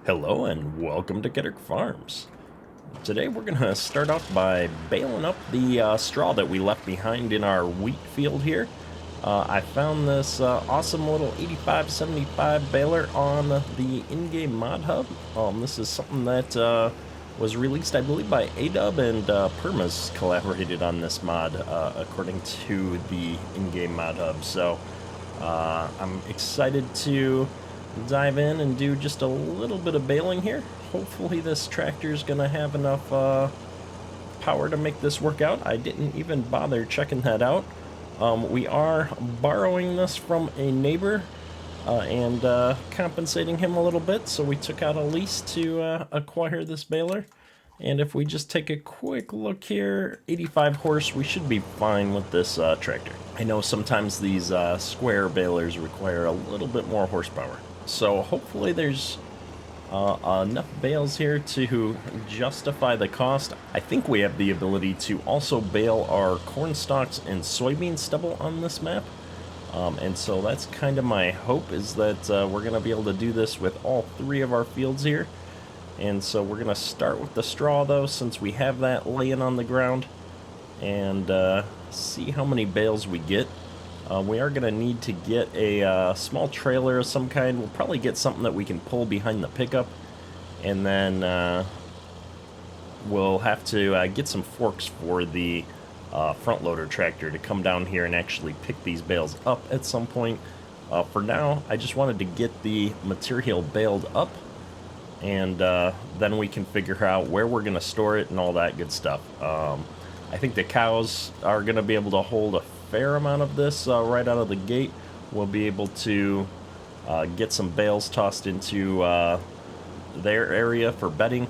Hello and welcome to Kedrick Farms. Today we're going to start off by baling up the straw that we left behind in our wheat field here. I found this awesome little 8575 baler on the in-game mod hub. This is something that was released, I believe, by Adub and Permas collaborated on this mod, according to the in-game mod hub. So I'm excited to dive in and do just a little bit of baling here. Hopefully this tractor is going to have enough power to make this work out. I didn't even bother checking that out. We are borrowing this from a neighbor and compensating him a little bit, so we took out a lease to acquire this baler. And if we just take a quick look here, 85 horse, we should be fine with this tractor. I know sometimes these square balers require a little bit more horsepower. So hopefully there's enough bales here to justify the cost. I think we have the ability to also bale our corn stalks and soybean stubble on this map. And so that's kind of my hope, is that we're going to be able to do this with all three of our fields here. And so we're going to start with the straw, though, since we have that laying on the ground, and see how many bales we get. We are going to need to get a small trailer of some kind. We'll probably get something that we can pull behind the pickup, and then we'll have to get some forks for the front loader tractor to come down here and actually pick these bales up at some point. For now, I just wanted to get the material baled up, and then we can figure out where we're going to store it and all that good stuff. I think the cows are going to be able to hold a fair amount of this right out of the gate. We'll be able to get some bales tossed into their area for bedding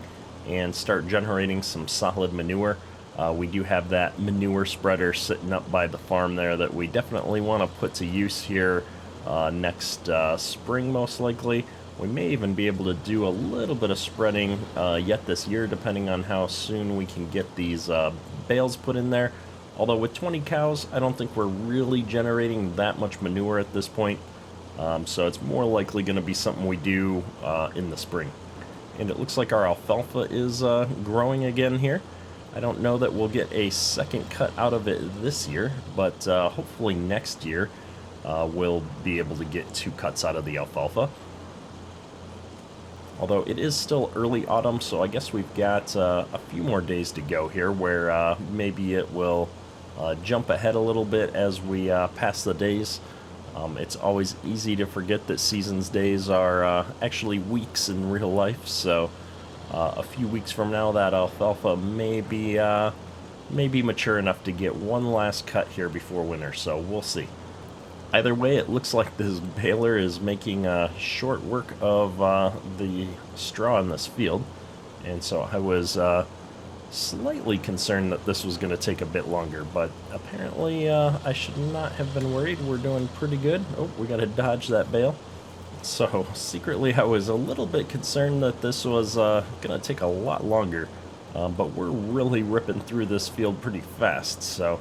and start generating some solid manure. We do have that manure spreader sitting up by the farm there that we definitely want to put to use here next spring, most likely. We may even be able to do a little bit of spreading yet this year, depending on how soon we can get these bales put in there. Although with 20 cows, I don't think we're really generating that much manure at this point. So it's more likely going to be something we do in the spring. And it looks like our alfalfa is growing again here. I don't know that we'll get a second cut out of it this year, but hopefully next year we'll be able to get 2 cuts out of the alfalfa. Although it is still early autumn, so I guess we've got a few more days to go here where maybe it will jump ahead a little bit as we pass the days. It's always easy to forget that season's days are actually weeks in real life, so a few weeks from now that alfalfa may be mature enough to get one last cut here before winter, so we'll see. Either way, it looks like this baler is making short work of the straw in this field, and so I was slightly concerned that this was going to take a bit longer, but apparently I should not have been worried. We're doing pretty good. Oh, we got to dodge that bale. So secretly I was a little bit concerned that this was going to take a lot longer, but we're really ripping through this field pretty fast, so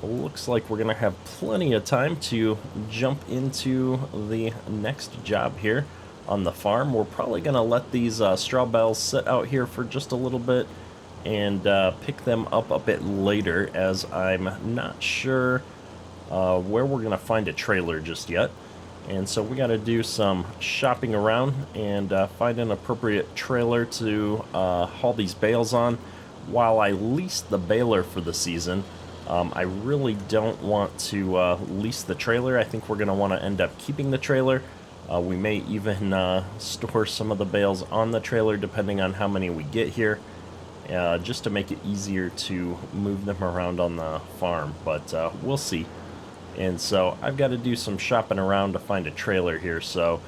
looks like we're going to have plenty of time to jump into the next job here on the farm. We're probably going to let these straw bales sit out here for just a little bit and pick them up a bit later, as I'm not sure where we're going to find a trailer just yet. And so we got to do some shopping around and find an appropriate trailer to haul these bales on. While I lease the baler for the season, I really don't want to lease the trailer. I think we're going to want to end up keeping the trailer. We may even store some of the bales on the trailer depending on how many we get here, just to make it easier to move them around on the farm, but we'll see. And so I've got to do some shopping around to find a trailer here, so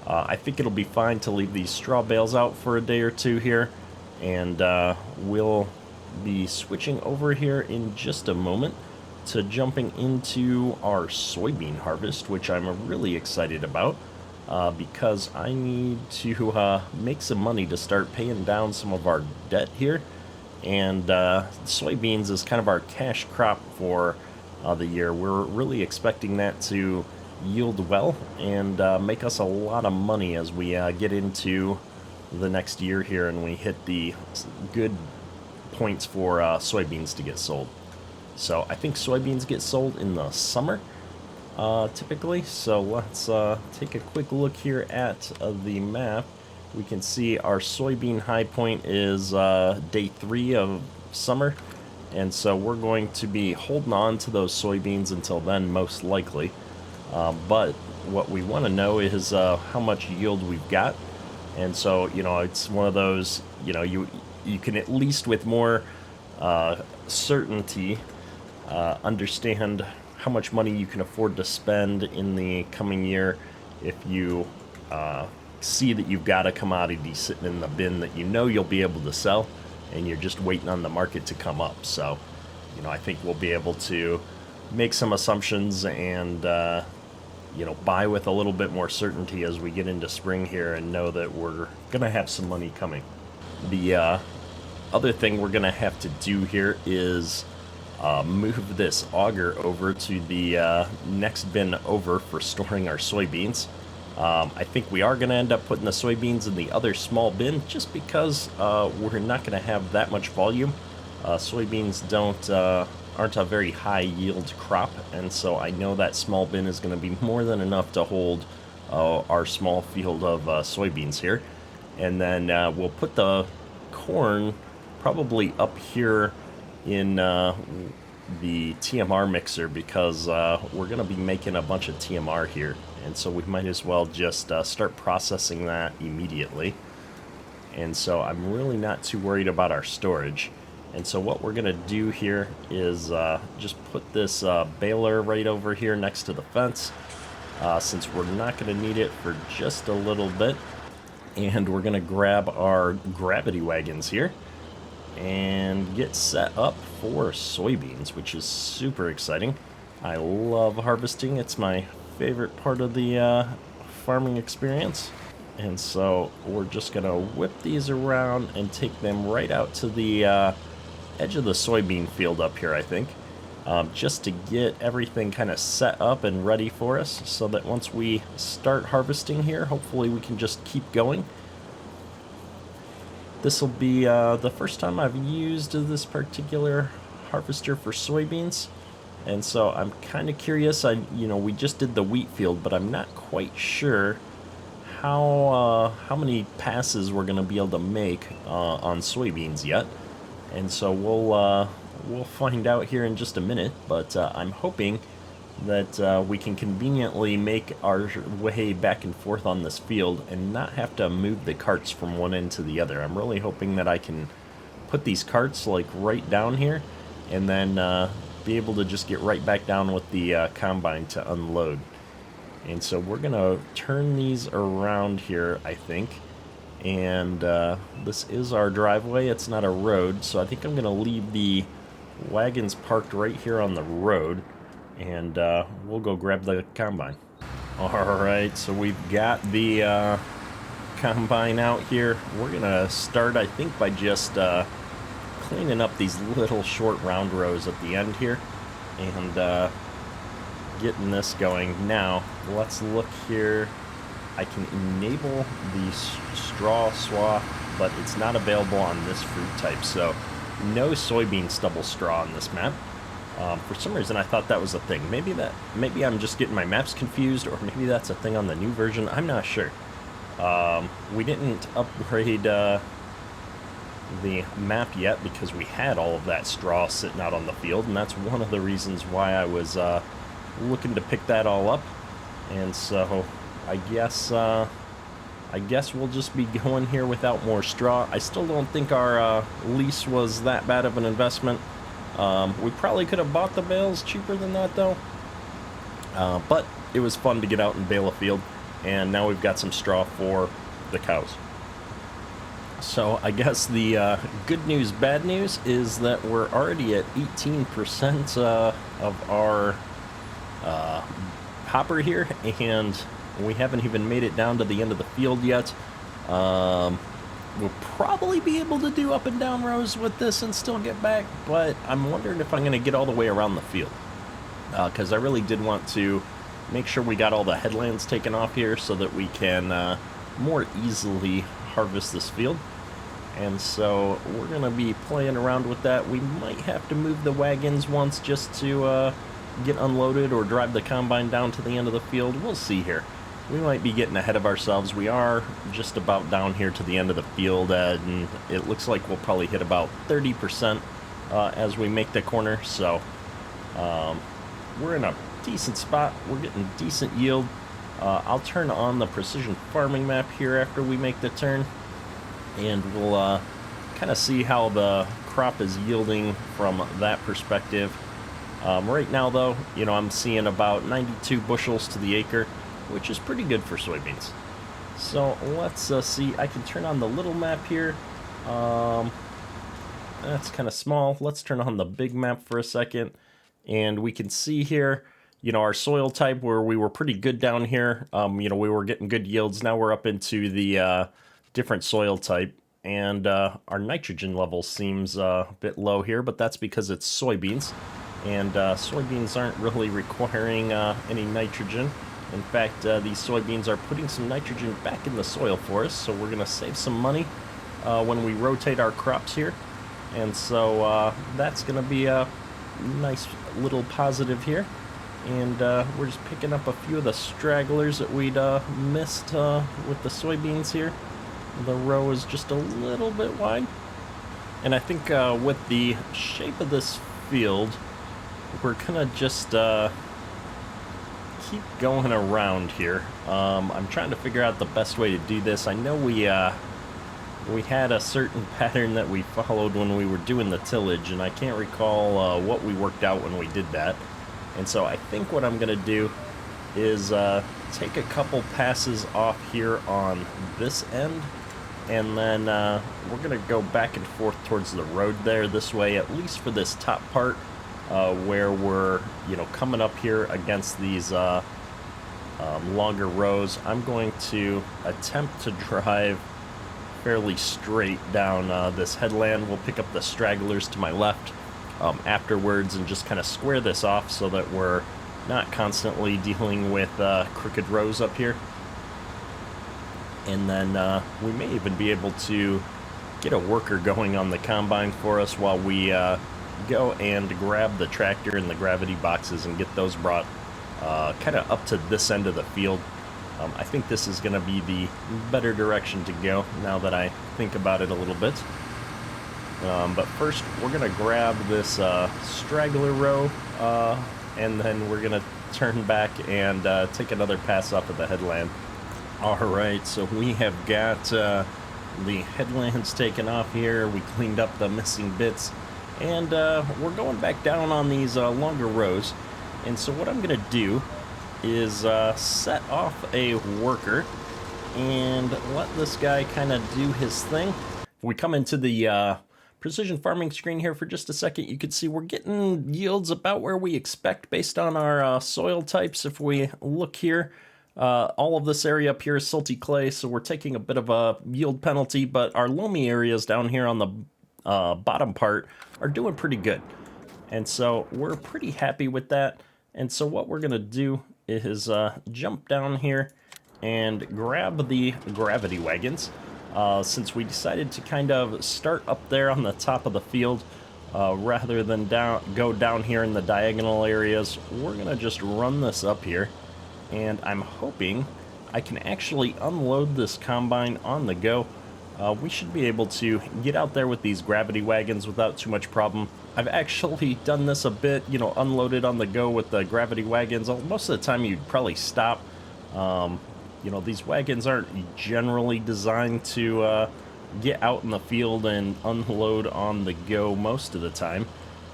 I think it'll be fine to leave these straw bales out for a day or two here, and we'll be switching over here in just a moment to jumping into our soybean harvest, which I'm really excited about because I need to make some money to start paying down some of our debt here, and soybeans is kind of our cash crop for the year. We're really expecting that to yield well and make us a lot of money as we get into the next year here and we hit the good points for soybeans to get sold. So I think soybeans get sold in the summer, typically. So let's take a quick look here at the map. We can see our soybean high point is day 3 of summer, and so we're going to be holding on to those soybeans until then, most likely. But what we want to know is how much yield we've got. And so, you know, it's one of those, you know, you can at least with more certainty understand how much money you can afford to spend in the coming year if you see that you've got a commodity sitting in the bin that you know you'll be able to sell and you're just waiting on the market to come up. So, you know, I think we'll be able to make some assumptions and you know, buy with a little bit more certainty as we get into spring here and know that we're going to have some money coming. The other thing we're going to have to do here is move this auger over to the next bin over for storing our soybeans. I think we are going to end up putting the soybeans in the other small bin just because we're not going to have that much volume. Soybeans aren't a very high yield crop, and so I know that small bin is going to be more than enough to hold our small field of soybeans here. And then we'll put the corn probably up here in the TMR mixer because we're going to be making a bunch of TMR here, and so we might as well just start processing that immediately. And so I'm really not too worried about our storage. And so what we're going to do here is just put this baler right over here next to the fence, since we're not going to need it for just a little bit. And we're going to grab our gravity wagons here and get set up for soybeans, which is super exciting. I love harvesting. It's my favorite part of the farming experience. And so we're just going to whip these around and take them right out to the edge of the soybean field up here, I think, just to get everything kind of set up and ready for us so that once we start harvesting here, hopefully we can just keep going. This will be the first time I've used this particular harvester for soybeans, and so I'm kind of curious. We just did the wheat field, but I'm not quite sure how many passes we're going to be able to make on soybeans yet. And so we'll find out here in just a minute, but I'm hoping that we can conveniently make our way back and forth on this field and not have to move the carts from one end to the other. I'm really hoping that I can put these carts like right down here and then be able to just get right back down with the combine to unload. And so we're going to turn these around here, I think. And this is our driveway. It's not a road, so I think I'm going to leave the wagons parked right here on the road, and we'll go grab the combine. Alright, so we've got the combine out here. We're going to start, I think, by just cleaning up these little short round rows at the end here and getting this going. Now, let's look here. I can enable the straw swath, but it's not available on this fruit type, so no soybean stubble straw on this map. For some reason I thought that was a thing. Maybe I'm just getting my maps confused, or maybe that's a thing on the new version. I'm not sure. We didn't upgrade the map yet because we had all of that straw sitting out on the field, and that's one of the reasons why I was looking to pick that all up. And so I guess we'll just be going here without more straw. I still don't think our lease was that bad of an investment. We probably could have bought the bales cheaper than that, though. But it was fun to get out and bale a field, and now we've got some straw for the cows. So I guess the good news, bad news is that we're already at 18% of our hopper here, and we haven't even made it down to the end of the field yet. We'll probably be able to do up and down rows with this and still get back, but I'm wondering if I'm going to get all the way around the field, because I really did want to make sure we got all the headlands taken off here so that we can more easily harvest this field. And so we're going to be playing around with that. We might have to move the wagons once just to get unloaded or drive the combine down to the end of the field. We'll see here. We might be getting ahead of ourselves. We are just about down here to the end of the field, and it looks like we'll probably hit about 30% as we make the corner. So we're in a decent spot. We're getting decent yield. I'll turn on the precision farming map here after we make the turn, and we'll kind of see how the crop is yielding from that perspective. Right now, though, you know, I'm seeing about 92 bushels to the acre, which is pretty good for soybeans. So let's see. I can turn on the little map here. That's kind of small. Let's turn on the big map for a second, and we can see here, you know, our soil type where we were pretty good down here. You know, we were getting good yields. Now we're up into the different soil type, and our nitrogen level seems a bit low here, but that's because it's soybeans, and soybeans aren't really requiring any nitrogen. In fact, these soybeans are putting some nitrogen back in the soil for us, so we're going to save some money when we rotate our crops here. And so that's going to be a nice little positive here. And we're just picking up a few of the stragglers that we'd missed with the soybeans here. The row is just a little bit wide. And I think with the shape of this field, we're going to just keep going around here. I'm trying to figure out the best way to do this. I know we had a certain pattern that we followed when we were doing the tillage, and I can't recall what we worked out when we did that. And so I think what I'm going to do is take a couple passes off here on this end, and then we're going to go back and forth towards the road there this way, at least for this top part, where we're, you know, coming up here against these longer rows. I'm going to attempt to drive fairly straight down this headland. We'll pick up the stragglers to my left afterwards and just kind of square this off so that we're not constantly dealing with crooked rows up here. And then we may even be able to get a worker going on the combine for us while we go and grab the tractor and the gravity boxes and get those brought kind of up to this end of the field. I think this is going to be the better direction to go now that I think about it a little bit. But first, we're going to grab this straggler row, and then we're going to turn back and take another pass up at the headland. Alright, so we have got the headlands taken off here. We cleaned up the missing bits, and we're going back down on these longer rows. And so what I'm going to do is set off a worker and let this guy kind of do his thing. If we come into the precision farming screen here for just a second, you can see we're getting yields about where we expect based on our soil types. If we look here, all of this area up here is silty clay, so we're taking a bit of a yield penalty, but our loamy areas down here on the bottom part are doing pretty good. And so we're pretty happy with that. And so what we're going to do is jump down here and grab the gravity wagons. Since we decided to kind of start up there on the top of the field rather than go down here in the diagonal areas, we're going to just run this up here. And I'm hoping I can actually unload this combine on the go. We should be able to get out there with these gravity wagons without too much problem. I've actually done this a bit, you know, unloaded on the go with the gravity wagons. Most of the time you'd probably stop. You know, these wagons aren't generally designed to get out in the field and unload on the go most of the time.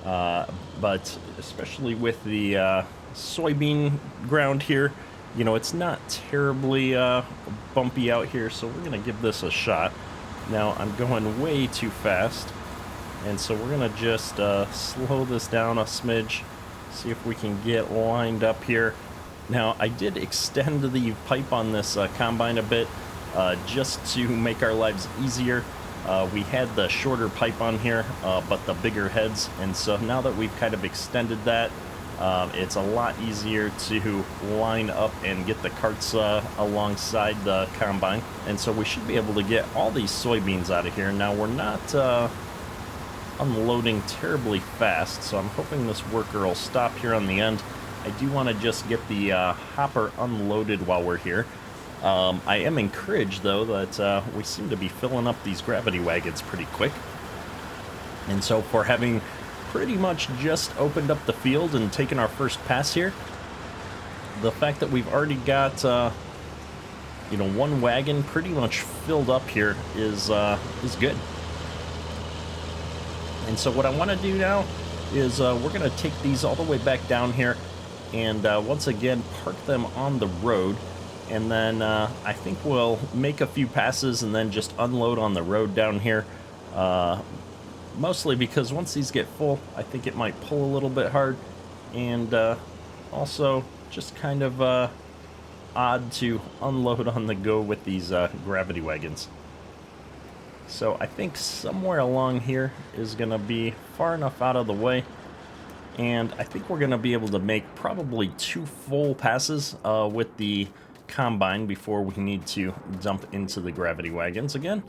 But especially with the soybean ground here, you know, it's not terribly bumpy out here, so we're going to give this a shot. Now, I'm going way too fast, and so we're going to just slow this down a smidge, see if we can get lined up here. Now, I did extend the pipe on this combine a bit, just to make our lives easier. We had the shorter pipe on here, but the bigger heads, and so now that we've kind of extended that, It's a lot easier to line up and get the carts alongside the combine. And so we should be able to get all these soybeans out of here. Now, we're not unloading terribly fast, so I'm hoping this worker will stop here on the end. I do want to just get the hopper unloaded while we're here. I am encouraged, though, that we seem to be filling up these gravity wagons pretty quick. And so for having pretty much just opened up the field and taken our first pass here, the fact that we've already got, one wagon pretty much filled up here is good. And so what I want to do now is we're going to take these all the way back down here and once again park them on the road. And then I think we'll make a few passes and then just unload on the road down here. Mostly because once these get full, I think it might pull a little bit hard. And also just kind of odd to unload on the go with these gravity wagons. So I think somewhere along here is going to be far enough out of the way. And I think we're going to be able to make probably 2 full passes with the combine before we need to dump into the gravity wagons again.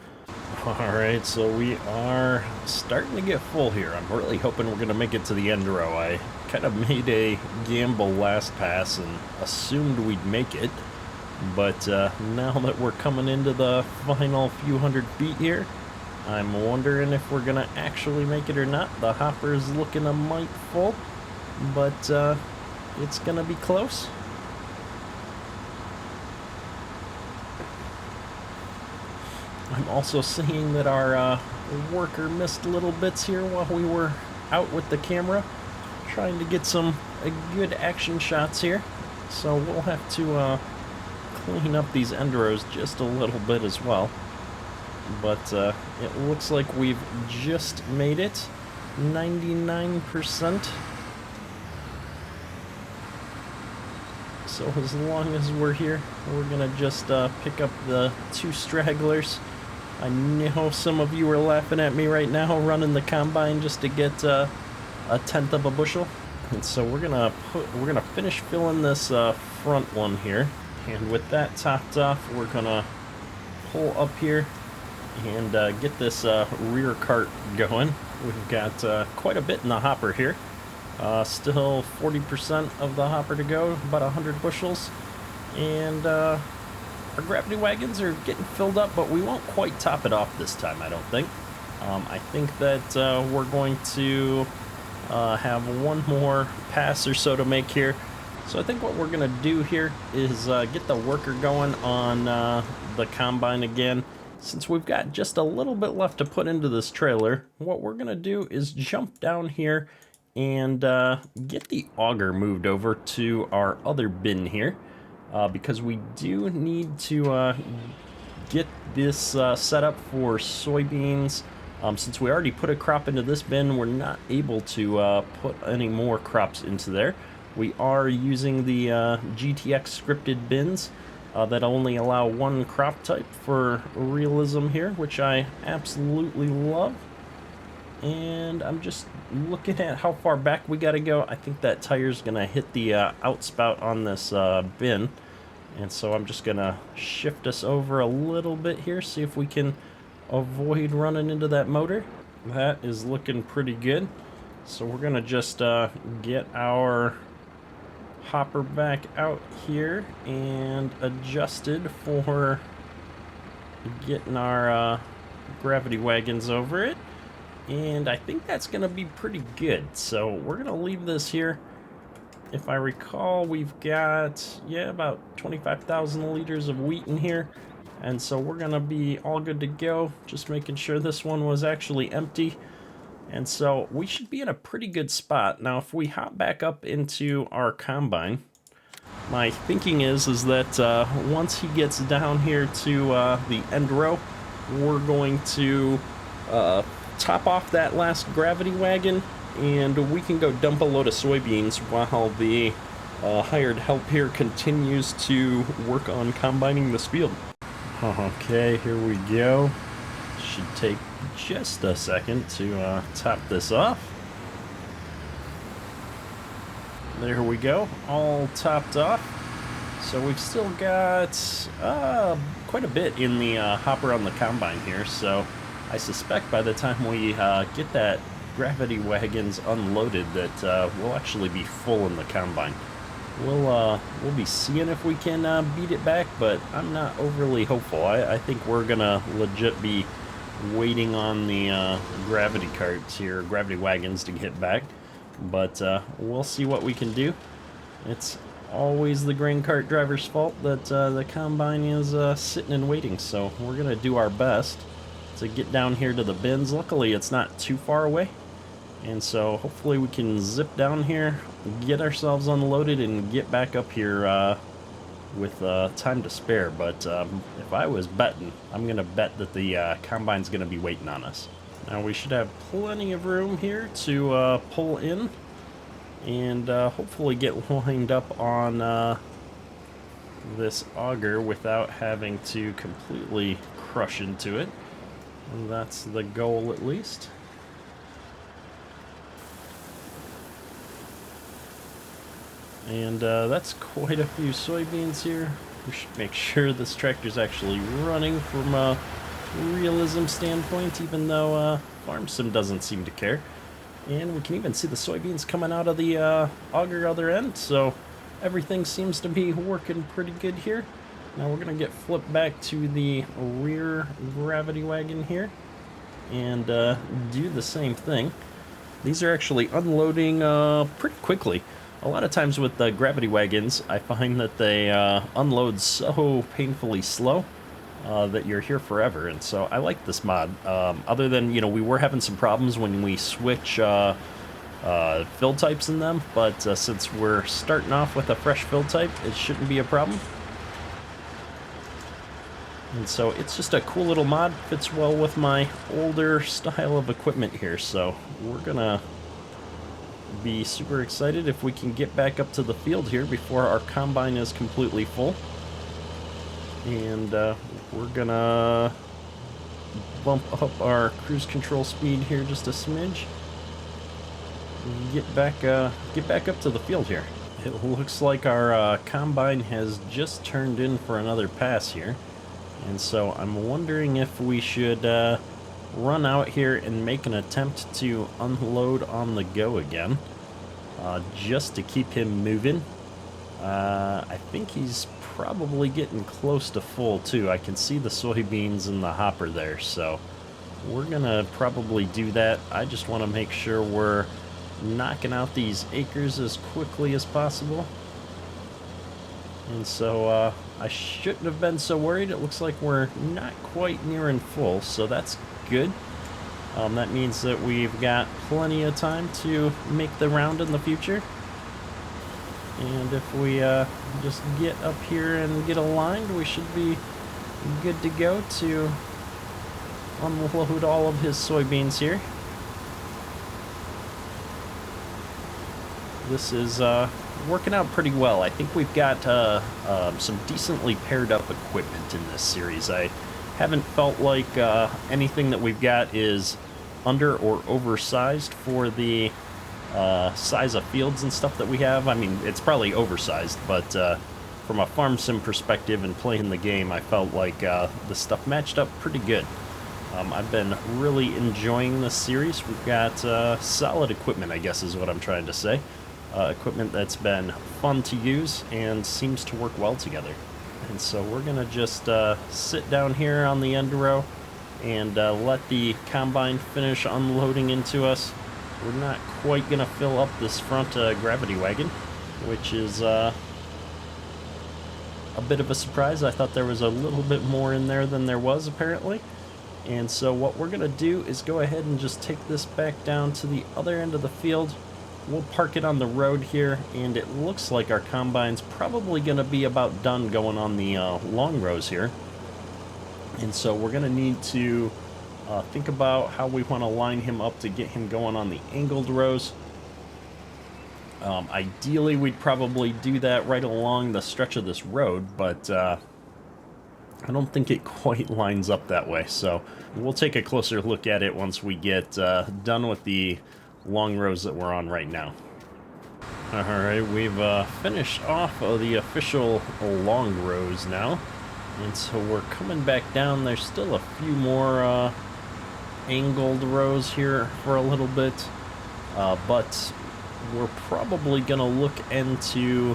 Alright, so we are starting to get full here. I'm really hoping we're going to make it to the end row. I kind of made a gamble last pass and assumed we'd make it. But now that we're coming into the final few hundred feet here, I'm wondering if we're going to actually make it or not. The hopper is looking a mite full, but it's going to be close. I'm also seeing that our worker missed little bits here while we were out with the camera, trying to get some good action shots here. So we'll have to clean up these end rows just a little bit as well. But it looks like we've just made it 99%. So as long as we're here, we're gonna just pick up the 2 stragglers. I know some of you are laughing at me right now running the combine just to get a 1/10 of a bushel. And so we're gonna finish filling this front one here. And with that topped off, we're gonna pull up here and get this rear cart going. We've got quite a bit in the hopper here. Still 40% of the hopper to go, about 100 bushels. And our gravity wagons are getting filled up, but we won't quite top it off this time, I don't think. I think that we're going to have one more pass or so to make here. So I think what we're going to do here is get the worker going on the combine again. Since we've got just a little bit left to put into this trailer, what we're going to do is jump down here and get the auger moved over to our other bin here. Because we do need to get this set up for soybeans. Since we already put a crop into this bin, we're not able to put any more crops into there. We are using the GTX scripted bins that only allow 1 crop type for realism here, which I absolutely love. And I'm just looking at how far back we gotta go. I think that tire's gonna hit the outspout on this bin. And so I'm just gonna shift us over a little bit here, see if we can avoid running into that motor. That is looking pretty good. So we're gonna just get our hopper back out here and adjusted for getting our gravity wagons over it. And I think that's gonna be pretty good. So we're gonna leave this here. If I recall, we've got, about 25,000 liters of wheat in here. And so we're going to be all good to go. Just making sure this one was actually empty. And so we should be in a pretty good spot. Now, if we hop back up into our combine, my thinking is that once he gets down here to the end row, we're going to top off that last gravity wagon, and we can go dump a load of soybeans while the hired help here continues to work on combining this field. Okay, here we go. Should take just a second to top this off. There we go, all topped off. So we've still got quite a bit in the hopper on the combine here, so I suspect by the time we get that gravity wagons unloaded that we'll actually be full in the combine. We'll be seeing if we can beat it back, but I'm not overly hopeful. I think we're gonna legit be waiting on the gravity carts here, gravity wagons to get back, but we'll see what we can do. It's always the grain cart driver's fault that the combine is sitting and waiting, so we're gonna do our best to get down here to the bins. Luckily it's not too far away, and so hopefully we can zip down here, get ourselves unloaded, and get back up here with time to spare. But if I was betting, I'm gonna bet that the combine's gonna be waiting on us. Now we should have plenty of room here to pull in and hopefully get lined up on this auger without having to completely crush into it. And that's the goal, at least. And that's quite a few soybeans here. We should make sure this tractor's actually running from a realism standpoint, even though Farm Sim doesn't seem to care. And we can even see the soybeans coming out of the auger other end, so everything seems to be working pretty good here. Now we're going to get flipped back to the rear gravity wagon here and do the same thing. These are actually unloading pretty quickly. A lot of times with the gravity wagons, I find that they unload so painfully slow that you're here forever, and so I like this mod. Other than, you know, we were having some problems when we switch fill types in them, but since we're starting off with a fresh fill type, it shouldn't be a problem. And so it's just a cool little mod, fits well with my older style of equipment here, so we're gonna be super excited if we can get back up to the field here before our combine is completely full. And we're gonna bump up our cruise control speed here just a smidge. Get back up to the field here. It looks like our combine has just turned in for another pass here, and so I'm wondering if we should run out here and make an attempt to unload on the go again, just to keep him moving. I think he's probably getting close to full too. I can see the soybeans in the hopper there, so we're gonna probably do that. I just want to make sure we're knocking out these acres as quickly as possible. And so I shouldn't have been so worried. It looks like we're not quite nearing full, so that's good. That means that we've got plenty of time to make the round in the future. And if we just get up here and get aligned, we should be good to go to unload all of his soybeans here. This is working out pretty well. I think we've got some decently paired up equipment in this series. I haven't felt like anything that we've got is under or oversized for the size of fields and stuff that we have. I mean, it's probably oversized, but from a farm sim perspective and playing the game, I felt like the stuff matched up pretty good. I've been really enjoying this series. We've got solid equipment, I guess is what I'm trying to say. Equipment that's been fun to use and seems to work well together. And so we're gonna just sit down here on the end row and let the combine finish unloading into us. We're not quite gonna fill up this front gravity wagon, which is a bit of a surprise. I thought there was a little bit more in there than there was, apparently. And so what we're gonna do is go ahead and just take this back down to the other end of the field. We'll park it on the road here, and it looks like our combine's probably gonna be about done going on the long rows here. And so we're gonna need to think about how we want to line him up to get him going on the angled rows. Ideally, we'd probably do that right along the stretch of this road, but I don't think it quite lines up that way. So we'll take a closer look at it once we get done with the long rows that we're on right now. Alright, we've finished off of the official long rows now. And so we're coming back down. There's still a few more angled rows here for a little bit. But we're probably going to look into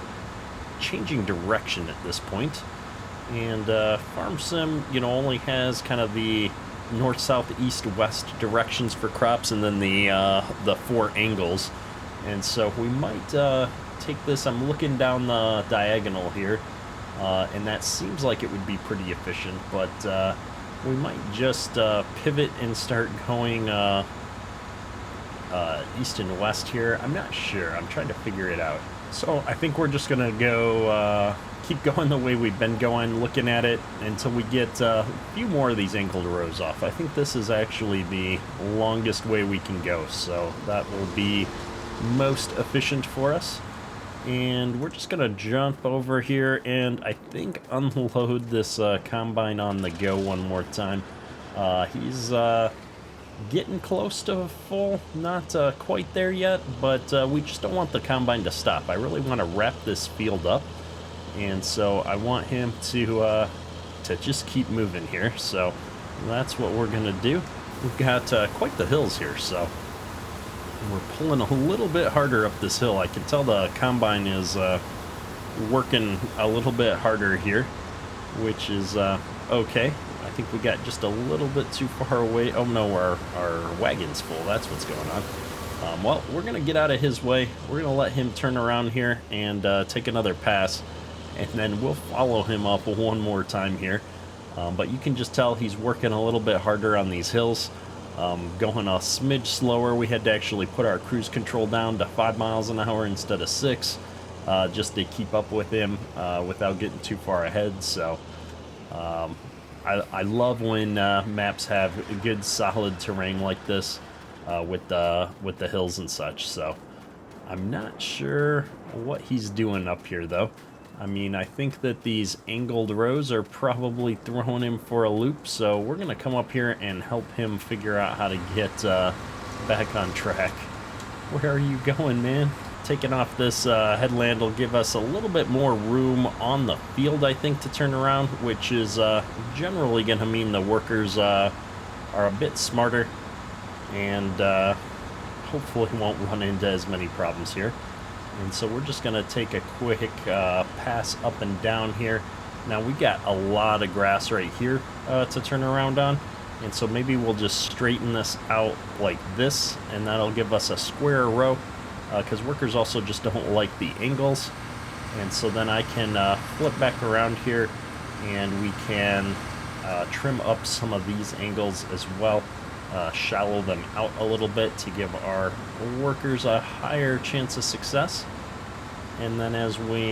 changing direction at this point. And Farm Sim, only has kind of the north, south, east, west directions for crops, and then the 4 angles. And so we might take this. I'm looking down the diagonal here, and that seems like it would be pretty efficient, but we might just pivot and start going east and west here. I'm not sure. I'm trying to figure it out. So I think we're just going to go keep going the way we've been going, looking at it until we get a few more of these angled rows off. I think this is actually the longest way we can go, so that will be most efficient for us. And we're just gonna jump over here and I think unload this combine on the go one more time. He's getting close to full, not quite there yet, but we just don't want the combine to stop. I really want to wrap this field up, and so I want him to just keep moving here. So that's what we're gonna do. We've got quite the hills here, so we're pulling a little bit harder up this hill. I can tell the combine is working a little bit harder here, which is okay. I think we got just a little bit too far away. Oh no, our wagon's full. That's what's going on. Well, we're going to get out of his way. We're going to let him turn around here and take another pass, and then we'll follow him up one more time here. But you can just tell he's working a little bit harder on these hills. Going a smidge slower. We had to actually put our cruise control down to 5 miles an hour instead of 6, just to keep up with him without getting too far ahead. So I love when maps have good solid terrain like this with the hills and such. So I'm not sure what he's doing up here though. I mean, I think that these angled rows are probably throwing him for a loop, so we're going to come up here and help him figure out how to get back on track. Where are you going, man? Taking off this headland will give us a little bit more room on the field, I think, to turn around, which is generally going to mean the workers are a bit smarter and hopefully won't run into as many problems here. And so we're just going to take a quick pass up and down here. Now we got a lot of grass right here to turn around on. And so maybe we'll just straighten this out like this, and that'll give us a square row, because workers also just don't like the angles. And so then I can flip back around here, and we can trim up some of these angles as well. Shallow them out a little bit to give our workers a higher chance of success. And then as we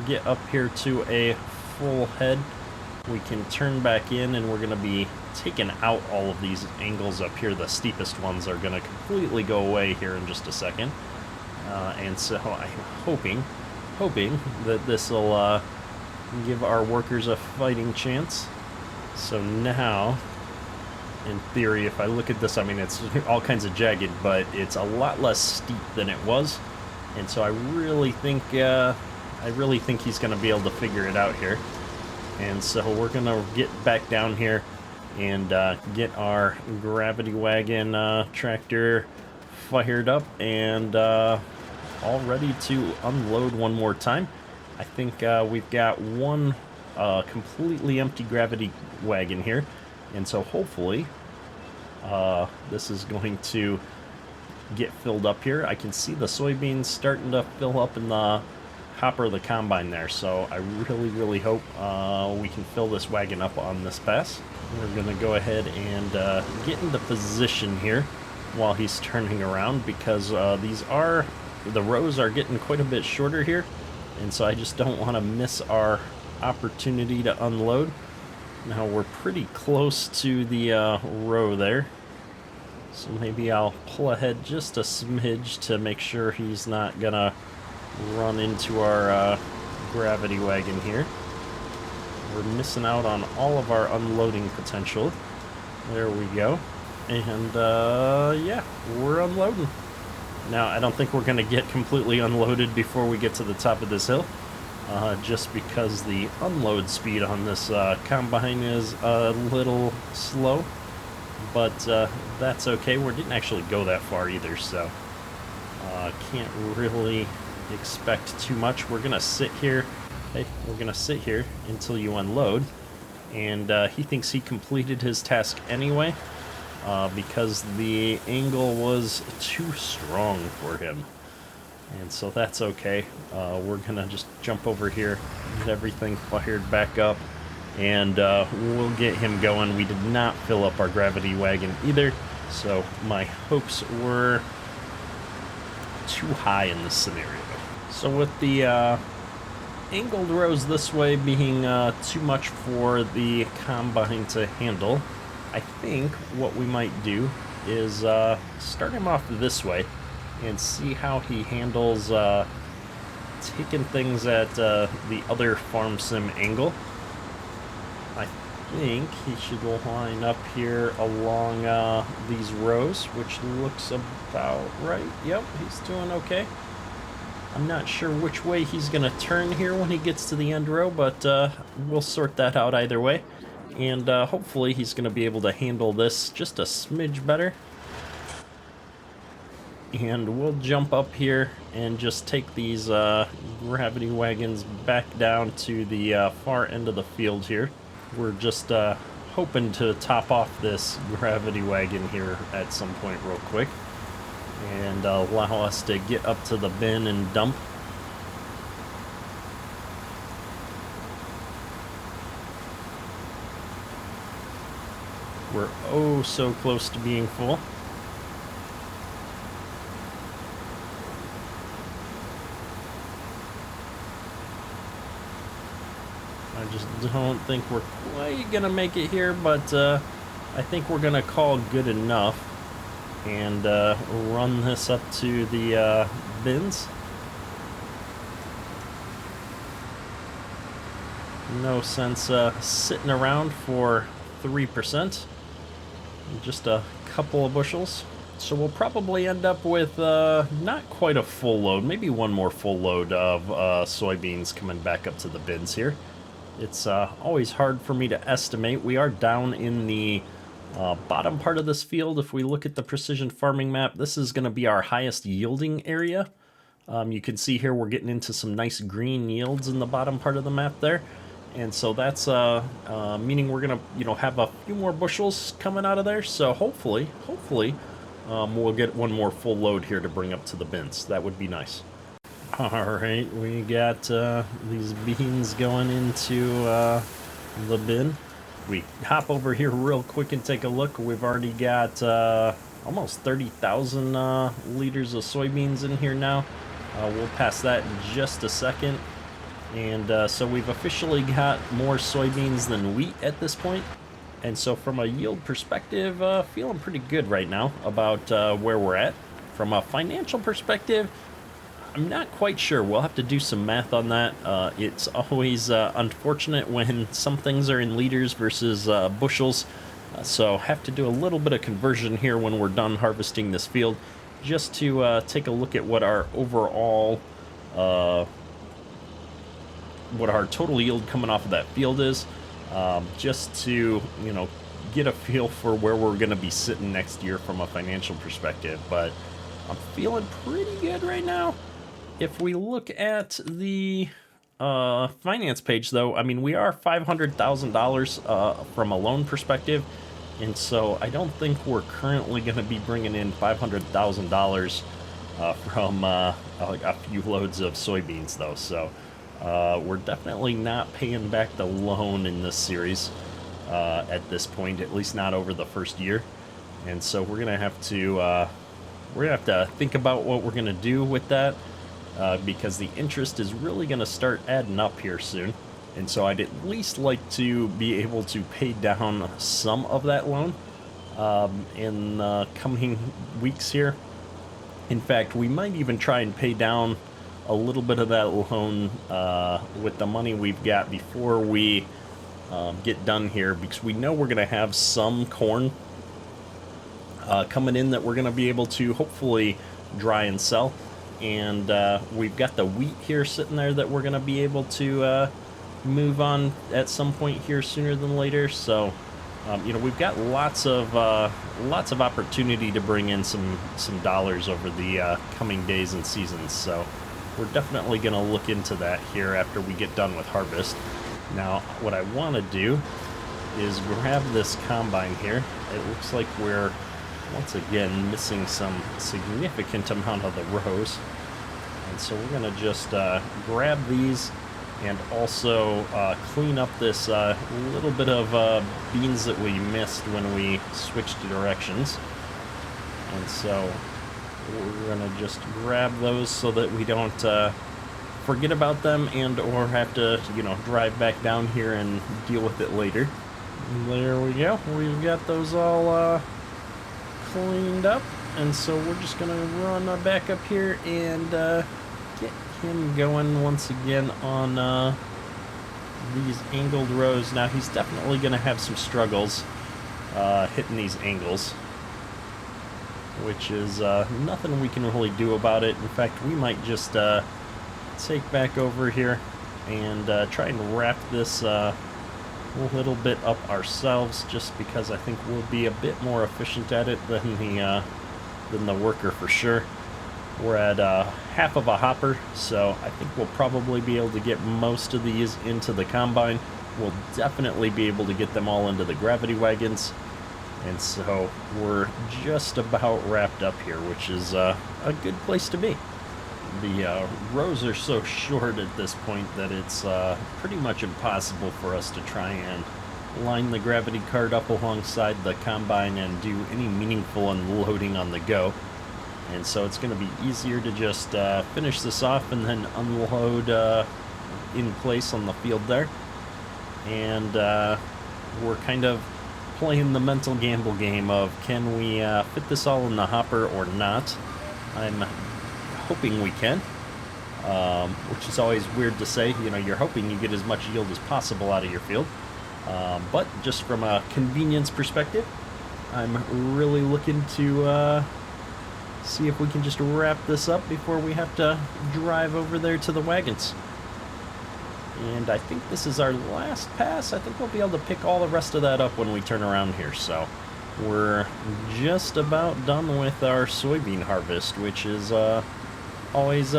get up here to a full head, we can turn back in, and we're going to be taking out all of these angles up here. The steepest ones are going to completely go away here in just a second. And so I'm hoping that this will give our workers a fighting chance. So now, in theory, if I look at this, I mean, it's all kinds of jagged, but it's a lot less steep than it was. And so I really think he's going to be able to figure it out here. And so we're going to get back down here and get our gravity wagon tractor fired up and all ready to unload one more time. I think we've got one completely empty gravity wagon here. And so hopefully this is going to get filled up here. I can see the soybeans starting to fill up in the hopper of the combine there. So I really hope we can fill this wagon up on this pass. We're going to go ahead and get into position here while he's turning around, because the rows are getting quite a bit shorter here. And so I just don't want to miss our opportunity to unload. Now we're pretty close to the row there, so maybe I'll pull ahead just a smidge to make sure he's not gonna run into our gravity wagon here. We're missing out on all of our unloading potential. There we go. And yeah, we're unloading. Now, I don't think we're going to get completely unloaded before we get to the top of this hill, just because the unload speed on this combine is a little slow, but that's okay. We didn't actually go that far either, so can't really expect too much. We're going to sit here. Hey, we're going to sit here until you unload, and he thinks he completed his task anyway. Because the angle was too strong for him. And so that's okay. We're gonna just jump over here, get everything fired back up, and we'll get him going. We did not fill up our gravity wagon either, so my hopes were too high in this scenario. So with the angled rows this way being too much for the combine to handle, I think what we might do is start him off this way and see how he handles taking things at the other farm sim angle. I think he should line up here along these rows, which looks about right. Yep, he's doing okay. I'm not sure which way he's going to turn here when he gets to the end row, but we'll sort that out either way. And hopefully he's going to be able to handle this just a smidge better. And we'll jump up here and just take these gravity wagons back down to the far end of the field here. We're just hoping to top off this gravity wagon here at some point real quick and allow us to get up to the bin and dump. We're oh so close to being full. I just don't think we're quite gonna make it here, but I think we're gonna call good enough and run this up to the bins. No sense sitting around for 3%. Just a couple of bushels. So we'll probably end up with not quite a full load, maybe one more full load of soybeans coming back up to the bins here. It's always hard for me to estimate. We are down in the bottom part of this field. If we look at the precision farming map, this is going to be our highest yielding area. You can see here we're getting into some nice green yields in the bottom part of the map there. And so that's meaning we're gonna, have a few more bushels coming out of there. So hopefully, we'll get one more full load here to bring up to the bins. That would be nice. All right, we got these beans going into the bin. We hop over here real quick and take a look. We've already got almost 30,000 liters of soybeans in here now. We'll pass that in just a second. And so we've officially got more soybeans than wheat at this point. And so from a yield perspective, feeling pretty good right now about where we're at. From a financial perspective, I'm not quite sure. We'll have to do some math on that. It's always unfortunate when some things are in liters versus bushels. So have to do a little bit of conversion here when we're done harvesting this field, just to take a look at what our overall what our total yield coming off of that field is, just to, get a feel for where we're going to be sitting next year from a financial perspective. But I'm feeling pretty good right now. If we look at the finance page, though, I mean, we are $500,000 from a loan perspective, and so I don't think we're currently going to be bringing in $500,000 from a few loads of soybeans, though. So we're definitely not paying back the loan in this series at this point, at least not over the first year. And so we're gonna have to think about what we're gonna do with that, because the interest is really gonna start adding up here soon. And so I'd at least like to be able to pay down some of that loan in the coming weeks here. In fact, we might even try and pay down a little bit of that loan with the money we've got before we get done here, because we know we're going to have some corn coming in that we're going to be able to hopefully dry and sell. And we've got the wheat here sitting there that we're going to be able to move on at some point here sooner than later. So, you know, we've got lots of opportunity to bring in some dollars over the coming days and seasons. So we're definitely going to look into that here after we get done with harvest. Now, what I want to do is grab this combine here. It looks like we're once again missing some significant amount of the rows. And so we're going to just grab these and also clean up this little bit of beans that we missed when we switched directions. And so we're going to just grab those so that we don't forget about them and or have to, you know, drive back down here and deal with it later. There we go. We've got those all cleaned up, and so we're just gonna run back up here and get him going once again on these angled rows. Now he's definitely gonna have some struggles hitting these angles, which is nothing we can really do about it. In fact, we might just take back over here and try and wrap this a little bit up ourselves, just because I think we'll be a bit more efficient at it than the worker for sure. We're at half of a hopper, so I think we'll probably be able to get most of these into the combine. We'll definitely be able to get them all into the gravity wagons, and so we're just about wrapped up here, which is a good place to be. The rows are so short at this point that it's pretty much impossible for us to try and line the gravity cart up alongside the combine and do any meaningful unloading on the go. And so it's going to be easier to just finish this off and then unload in place on the field there. And we're kind of playing the mental gamble game of, can we fit this all in the hopper or not? I'm hoping we can, which is always weird to say. You know, you're hoping you get as much yield as possible out of your field, but just from a convenience perspective, I'm really looking to see if we can just wrap this up before we have to drive over there to the wagons. And I think this is our last pass. I think we'll be able to pick all the rest of that up when we turn around here. So we're just about done with our soybean harvest, which is always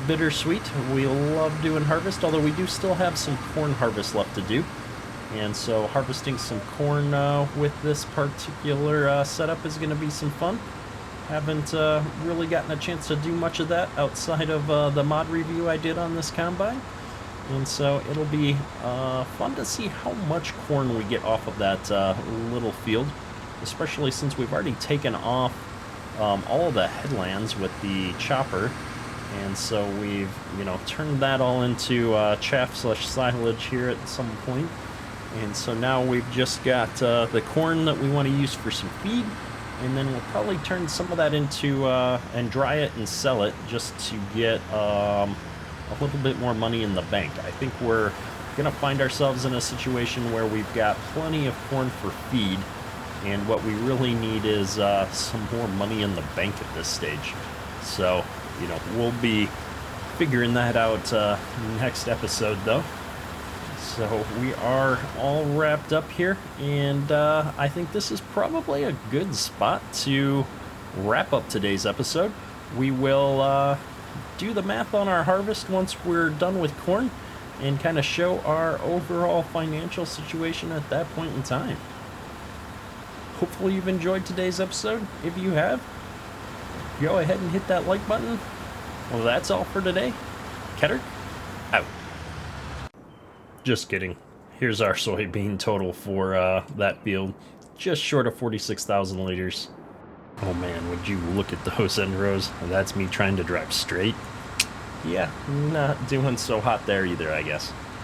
bittersweet. We love doing harvest, although we do still have some corn harvest left to do. And so harvesting some corn with this particular setup is going to be some fun. Haven't really gotten a chance to do much of that outside of the mod review I did on this combine. And so it'll be fun to see how much corn we get off of that little field, especially since we've already taken off all of the headlands with the chopper. And so we've, you know, turned that all into chaff/silage here at some point. And so now we've just got the corn that we want to use for some feed. And then we'll probably turn some of that into and dry it and sell it just to get a little bit more money in the bank. I think we're going to find ourselves in a situation where we've got plenty of corn for feed, and what we really need is some more money in the bank at this stage. So, you know, we'll be figuring that out next episode, though. So we are all wrapped up here, and I think this is probably a good spot to wrap up today's episode. We will do the math on our harvest once we're done with corn and kind of show our overall financial situation at that point in time. Hopefully you've enjoyed today's episode. If you have, go ahead and hit that like button. Well, that's all for today. Ketter, out. Just kidding. Here's our soybean total for that field. Just short of 46,000 liters. Oh man, would you look at those end rows? That's me trying to drive straight. Yeah, not doing so hot there either, I guess.